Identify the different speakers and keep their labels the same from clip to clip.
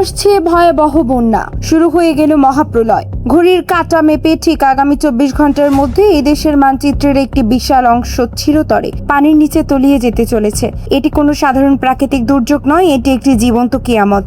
Speaker 1: আসছে ভয়াবহ বন্যা, শুরু হয়ে গেল মহাপ্রলয়। ঘড়ির কাঁটা মেপে ঠিক আগামী 24 ঘন্টার মধ্যে এই দেশের মানচিত্রের একটি বিশাল অংশ চিরতরে পানির নিচে তলিয়ে যেতে চলেছে। এটি কোনো সাধারণ প্রাকৃতিক দুর্যোগ নয়, এটি একটি জীবন্ত কিয়ামত।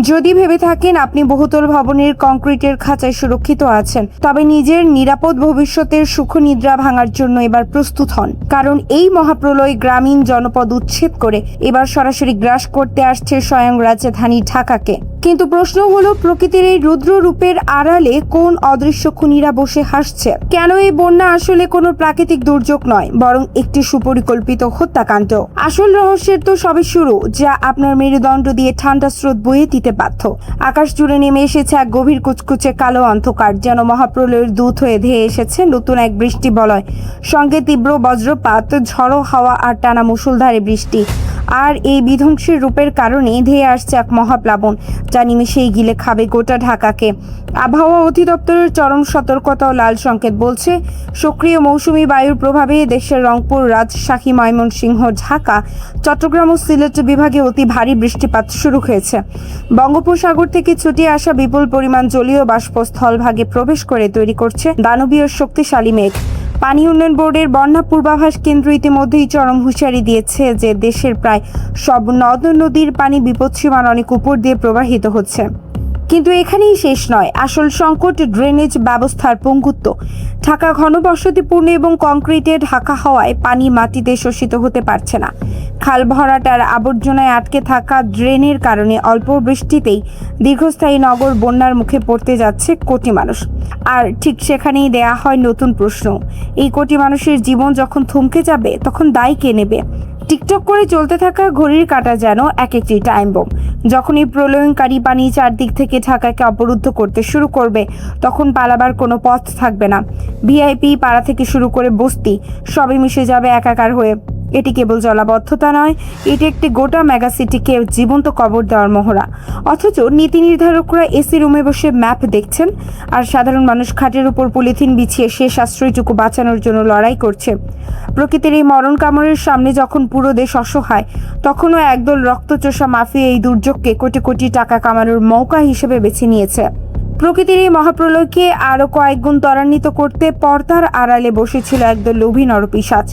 Speaker 1: যদি ভেবে থাকেন আপনি বহুতল ভবনের কংক্রিটের খাঁচায় সুরক্ষিত আছেন, তবে নিজের নিরাপদ ভবিষ্যতের সুখনিদ্রা ভাঙার জন্য এবার প্রস্তুত হন, কারণ এই মহাপ্রলয় গ্রামীণ জনপদ উচ্ছেদ করে এবার সরাসরি গ্রাস করতে আসছে স্বয়ং রাজধানী ঢাকাকে। কিন্তু প্রশ্ন হলো, প্রকৃতির এই রুদ্র রূপের আড়ালে কোন অদৃশ্য খুনিরা বসে হাসছে? কেন এই বন্যা আসলে কোনো প্রাকৃতিক দুর্যোগ নয়, বরং একটি সুপরিকল্পিত হত্যাকাণ্ড? আসল রহস্যের তো সবে শুরু, যা আপনার মেরুদণ্ড দিয়ে ঠান্ডা স্রোত বয়ে দিতে বাধ্য। আকাশ জুড়ে নেমে এসেছে এক গভীর কুচকুচে কালো অন্ধকার, যেন মহাপ্রলয়ের দূত হয়ে ধেয়ে এসেছে নতুন এক বৃষ্টি বলয়। সঙ্গে তীব্র বজ্রপাত, ঝড়ো হাওয়া আর টানা মুষলধারে বৃষ্টি। আর এই বিধ্বংসী রূপের কারণে ধেয়ে আসছে এক মহাপ্লাবন, যা নিমেষেই গিলে খাবে গোটা ঢাকাকে। আবহাওয়া অধিদপ্তরের চরম সতর্কতা ও লাল সংকেত বলছে, সক্রিয় মৌসুমী বায়ুর প্রভাবে দেশের রংপুর, রাজশাহী, ময়মনসিংহ, ঢাকা, চট্টগ্রাম ও সিলেট বিভাগে অতি ভারী বৃষ্টিপাত শুরু হয়েছে। বঙ্গোপসাগর থেকে ছুটে আসা বিপুল পরিমাণ জলীয় বাষ্প স্থলভাগে প্রবেশ করে তৈরি করছে দানবীয় শক্তিশালী মেঘ। পানি উন্নয়ন বোর্ডের বন্যা পূর্বাভাস কেন্দ্র ইতিমধ্যেই চরম হুঁশিয়ারি দিয়েছে যে দেশের প্রায় সব নদ নদীর পানি বিপদসীমার অনেক উপর দিয়ে প্রবাহিত হচ্ছে। কিন্তু এখানেই শেষ নয়, আসল সংকট ড্রেনেজ ব্যবস্থার পঙ্গুত্ব। ঢাকা ঘনবসতিপূর্ণ এবং কংক্রিটে ঢাকা হওয়ায় পানি মাটিতে শোষিত হতে পারছে না। খাল ভরাটার আবর্জনায় আটকে থাকা ড্রেনের কারণে অল্প বৃষ্টিতেই দীর্ঘস্থায়ী নগর বন্যার মুখে পড়তে যাচ্ছে কোটি মানুষ। আর ঠিক সেখানেই দেয়া হয় নতুন প্রশ্ন, এই কোটি মানুষের জীবন যখন থমকে যাবে, তখন দায় কে নেবে? টিকটক করে চলতে থাকা ঘড়ির কাঁটা যেন এক একটি টাইম বোম। যখন এই প্রলয়ঙ্কারী পানি চারদিক থেকে ঢাকাকে অবরুদ্ধ করতে শুরু করবে, তখন পালাবার কোনো পথ থাকবে না। ভিআইপি পাড়া থেকে শুরু করে বস্তি, সবই মিশে যাবে একাকার হয়ে। এটি কেবল জলাবদ্ধতা নয়, এটি একটি গোটা মেগাসিটিকে জীবন্ত কবর দেওয়ার মহড়া। অথচ নীতি নির্ধারকরা এসি রুমে বসে ম্যাপ দেখছেন, আর সাধারণ মানুষ খাটের উপর পলিথিন বিছিয়ে শেষ আশ্রয়টুকু বাঁচানোর জন্য লড়াই করছে। প্রকৃতির এই মরণ কামড়ের সামনে যখন পুরো দেশ অসহায়, তখনও একদল রক্তচোষা মাফিয়া এই দুর্যোগকে কোটি কোটি টাকা কামানোর মৌকা হিসেবে বেছে নিয়েছে। প্রকৃতির এই মহাপ্রলয়কে আরও কয়েক গুণ ত্বরান্বিত করতে পর্দার আড়ালে বসেছিল একদল লোভী নরপিশাচ।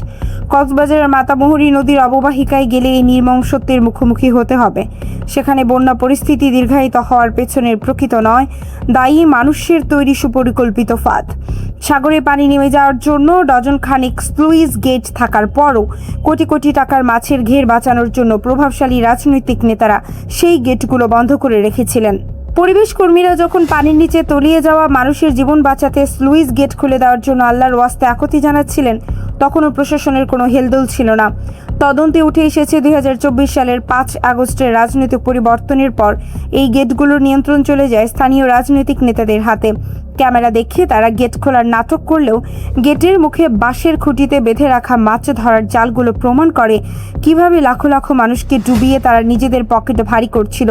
Speaker 1: কক্সবাজারের মাতামুহুরী নদীর অববাহিকায় গেলে এই নির্মম সত্যের মুখোমুখি হতে হবে। সেখানে বন্যা পরিস্থিতি দীর্ঘায়িত হওয়ার পেছনের প্রকৃত নয়, দায়ী মানুষের তৈরি সুপরিকল্পিত ফাঁদ। সাগরে পানি নেমে যাওয়ার জন্য ডজন খানেক স্লুইস গেট থাকার পরও কোটি কোটি টাকার মাছের ঘের বাঁচানোর জন্য প্রভাবশালী রাজনৈতিক নেতারা সেই গেটগুলো বন্ধ করে রেখেছিলেন। পরিবেশ কর্মীরা যখন পানির নিচে তলিয়ে যাওয়া মানুষের জীবন বাঁচাতে স্লুইস গেট খুলে দেওয়ার জন্য আল্লাহর ওয়াস্তে আকুতি জানাচ্ছিলেন, তখনও প্রশাসনের কোনো হেলদোল ছিল না। তদন্তে উঠে এসেছে 2024 সালের 5 আগস্টের রাজনৈতিক পরিবর্তনের পর এই গেটগুলোর নিয়ন্ত্রণ চলে যায় স্থানীয় রাজনৈতিক নেতাদের হাতে। ক্যামেরা দেখে তারা গেট খোলার নাটক করলেও গেটের মুখে বাঁশের খুঁটিতে বেঁধে রাখা মাছ ধরার জালগুলো প্রমাণ করে কিভাবে লাখো লাখো মানুষকে ডুবিয়ে তারা নিজেদের পকেটে ভারী করছিল।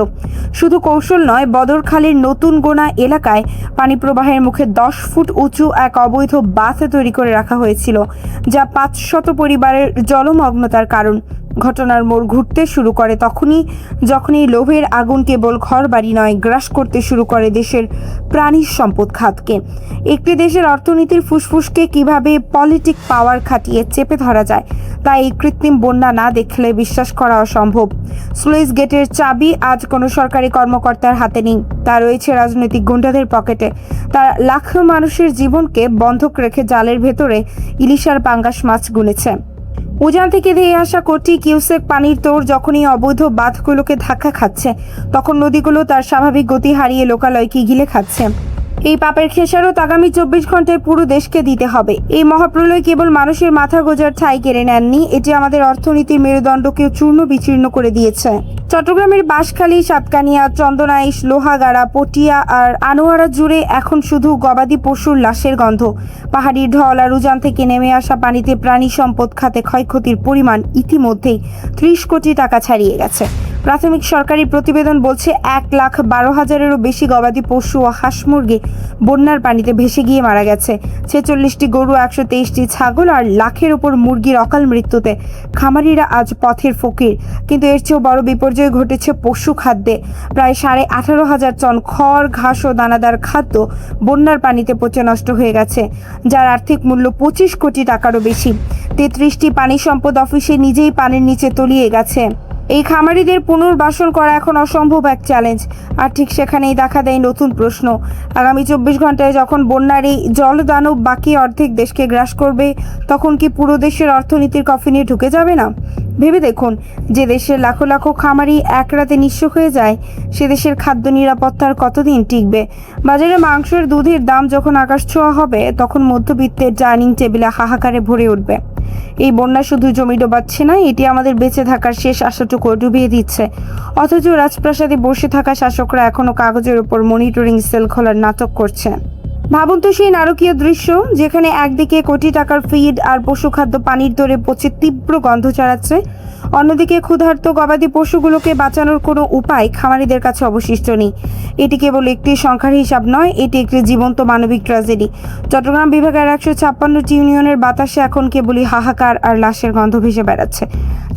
Speaker 1: শুধু কৌশল নয়, বদরখালীর নতুন গোনা এলাকায় পানি প্রবাহের মুখে 10 ফুট উঁচু এক অবৈধ বাঁধ তৈরি করে রাখা হয়েছিল, যা 500 পরিবারের জলমগ্নতার কারণ। ঘটনার মোড় ঘুরতে শুরু করে তখনই যখন এই লোভের আগুন কেবল ঘর বাড়ি নয়, গ্রাস করতে শুরু করে দেশের প্রাণী সম্পদ খাতকে। একটি দেশের অর্থনীতির ফুসফুসকে কিভাবে পলিটিক পাওয়ার খাটিয়ে চেপে ধরা যায়, তাই এই কৃত্রিম বন্যা না দেখলে বিশ্বাস করা অসম্ভব। স্লুইস গেটের চাবি আজ কোনো সরকারি কর্মকর্তার হাতে নেই, তা রয়েছে রাজনৈতিক গুন্ডাদের পকেটে। তারা লাখ মানুষের জীবনকে বন্ধক রেখে জালের ভেতরে ইলিশার পাঙ্গাস মাছ গুনেছে। উজান থেকে ধেয়ে আসা কোটি কিউসেক পানির তোড় যখনই অবৈধ বাঁধগুলোকে ধাক্কা খাচ্ছে, তখন নদীগুলো তার স্বাভাবিক গতি হারিয়ে লোকালয়কে গিলে খাচ্ছে। এই পাপের খেসারত আগামী 24 ঘন্টায় পুরো দেশকে দিতে হবে। এই মহাপ্রলয় কেবল মানুষের মাথা গোজার ঠাঁই কেড়ে নেননি, এটি আমাদের অর্থনীতির মেরুদণ্ডকেও চূর্ণ বিচীর্ণ করে দিয়েছে। চট্টগ্রামের বাঁশখালী, সাতকানিয়া, চন্দনাইশ, লোহাগাড়া, পটিয়া আর আনোয়ারা জুড়ে এখন শুধু গবাদি পশুর লাশের গন্ধ। পাহাড়ি ঢল আর উজান থেকে নেমে আসা পানিতে প্রাণী সম্পদ খাতে ক্ষয়ক্ষতির পরিমাণ ইতিমধ্যেই 30 কোটি টাকা ছাড়িয়ে গেছে। প্রাথমিক সরকারি প্রতিবেদন বলছে 1,12,000-এরও বেশি গবাদি পশু ও হাঁস মুরগি বন্যার পানিতে ভেসে গিয়ে মারা গেছে। 46টি গরু, 123টি ছাগল আর লাখের উপর মুরগির অকাল মৃত্যুতে খামারিরা আজ পথের ফকির। কিন্তু এর চেয়েও বড় বিপর্যয় ঘটেছে পশু খাদ্যে। প্রায় 18,500 টন খড়, ঘাস ও দানাদার খাদ্য বন্যার পানিতে পচে নষ্ট হয়ে গেছে, যার আর্থিক মূল্য 25 কোটি টাকারও বেশি। 33টি পানি সম্পদ অফিসে নিজেই পানির নিচে তলিয়ে গেছে। এই খামারিদের পুনর্বাসন করা এখন অসম্ভব এক চ্যালেঞ্জ। আর ঠিক সেখানেই দেখা দেয় নতুন প্রশ্ন। আগামী 24 ঘন্টায় যখন বন্যার এই জলদানব বাকি অর্ধেক দেশকে গ্রাস করবে, তখন কি পুরো দেশের অর্থনীতির কফিনে ঢুকে যাবে না? ভেবে দেখুন, যে দেশের লাখো লাখো খামারি এক রাতে নিঃস্ব হয়ে যায়, সে দেশের খাদ্য নিরাপত্তার কতদিন টিকবে? বাজারে মাংসের, দুধের দাম যখন আকাশ ছোঁয়া হবে, তখন মধ্যবিত্তের ডাইনিং টেবিলে হাহাকারে ভরে উঠবে। এই বন্যা শুধু জমি ডোবাচ্ছে না, এটি আমাদের বেঁচে থাকার শেষ আশাটুকু ডুবিয়ে দিচ্ছে। অথচ রাজপ্রাসাদে বসে থাকা শাসকরা এখনো কাগজের উপর মনিটরিং সেল খোলার নাটক করছে। ভাবুন তো সেই নারকীয় দৃশ্য, যেখানে একদিকে কোটি টাকার ফিড আর পশুখাদ্য পানির দরে পচে তীব্র গন্ধ ছড়াচ্ছে, অন্যদিকে ক্ষুধার্ত গবাদি পশুগুলোকে বাঁচানোর কোনো উপায় খামারিদের কাছে অবশিষ্ট নেই। এটি কেবল একটি সংখ্যার হিসাব নয়, এটি একটি জীবন্ত মানবিক ট্র্যাজেডি। চট্টগ্রাম বিভাগের 156টি ইউনিয়নের বাতাসে এখন কেবলই হাহাকার আর লাশের গন্ধ ভেসে বেড়াচ্ছে।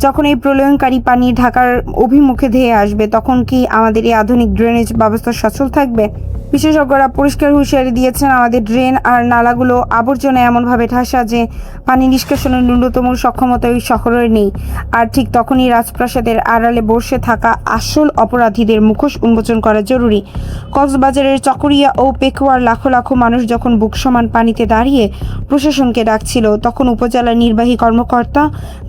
Speaker 1: যখন এই প্রলয়ঙ্কারী পানি ঢাকার অভিমুখে ধেয়ে আসবে, তখন কি আমাদের এই আধুনিক ড্রেনেজ ব্যবস্থা সচল থাকবে? বিশেষজ্ঞরা পরিষ্কার হুঁশিয়ারি দিয়েছেন, আমাদের ড্রেন আর নালাগুলো আবর্জনা এমনভাবে ঠাসা যে পানি নিষ্কাশনের ন্যূনতম সক্ষমতা ওই শহরের নেই। আর ঠিক তখনই রাজপ্রাসাদের আড়ালে বসে থাকা আসল অপরাধীদের মুখোশ উন্মোচন করা জরুরি। কক্সবাজারের চকরিয়া ও পেকুয়ার লাখো লাখো মানুষ যখন বুক সমান পানিতে দাঁড়িয়ে প্রশাসনকে ডাকছিল, তখন উপজেলা নির্বাহী কর্মকর্তা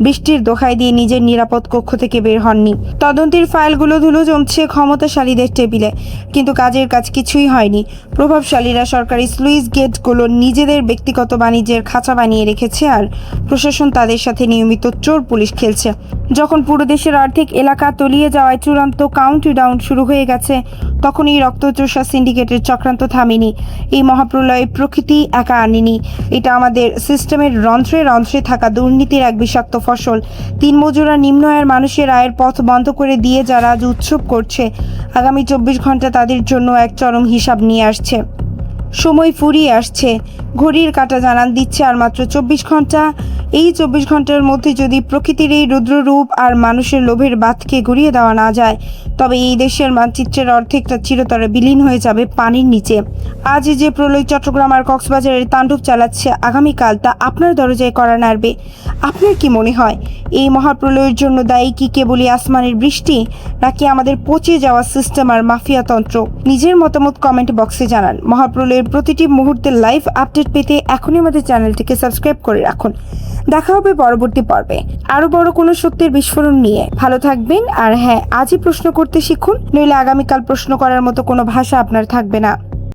Speaker 1: বৃষ্টির দোহাই দিয়ে নিজের নিরাপদ কক্ষ থেকে বের হননি। তদন্তের ফাইলগুলো ধুলো জমছে ক্ষমতাশালীদের টেবিলে, কিন্তু কাজের কাজ কিছুই হয়নি। প্রভাবশালীরা সরকারি স্লুইস গেটগুলো নিজেদের ব্যক্তিগত বাণিজ্যের খাঁচা বানিয়ে রেখেছে, আর প্রশাসন তাদের সাথে নিয়মিত চোর পুলিশ খেলছে। যখন পুরো দেশের অর্ধেক এলাকা তলিয়ে যাওয়ায় চূড়ান্ত কাউন্টডাউন শুরু হয়ে গেছে, তখন এই রক্তচোষা সিন্ডিকেটের চক্রান্ত থামেনি। এই মহাপ্রলয়ে প্রকৃতি একা আনেনি, এটা আমাদের সিস্টেমের রন্ধ্রে রন্ধ্রে থাকা দুর্নীতির এক বিষাক্ত ফসল। দিনমজুরা, নিম্ন আয়ের মানুষের আয়ের পথ বন্ধ করে দিয়ে যারা আজ উৎসব করছে, আগামী 24 ঘন্টা তাদের জন্য এক চরম হিসাব নিয়ে আসছে। সময় ফুরিয়ে আসছে, ঘড়ির কাঁটা জানান দিচ্ছে আর মাত্র 24 ঘন্টা। এই 24 ঘন্টার মধ্যে যদি প্রকৃতির এই রুদ্ররূপ আর মানুষের লোভের বাঁধকে ঘুরিয়ে দেওয়া না যায়, তবে এই দেশের মানচিত্রের অর্ধেকটা চিরতরে বিলীন হয়ে যাবে পানির নিচে। আজ যে প্রলয় চট্টগ্রাম আর কক্সবাজারের তাণ্ডব চালাচ্ছে, আগামীকাল তা আপনার দরজায় করা নাড়বে। আপনার কি মনে হয়, এই মহাপ্রলয়ের জন্য দায়ী কি কেবলই আসমানের বৃষ্টি, নাকি আমাদের পচে যাওয়া সিস্টেম আর মাফিয়াতন্ত্র? নিজের মতামত কমেন্ট বক্সে জানান। মহাপ্রলয়ের প্রতিটি মুহূর্তের লাইভ আপডেট পেতে এখনই আমাদের চ্যানেলটিকে সাবস্ক্রাইব করে রাখুন। দেখা হবে পরবর্তী পর্বে আরো বড় কোনো সত্যের বিস্ফোরণ নিয়ে। ভালো থাকবেন, আর হ্যাঁ, আজই প্রশ্ন করতে শিখুন, নইলে আগামীকাল প্রশ্ন করার মতো কোনো ভাষা আপনার থাকবে না।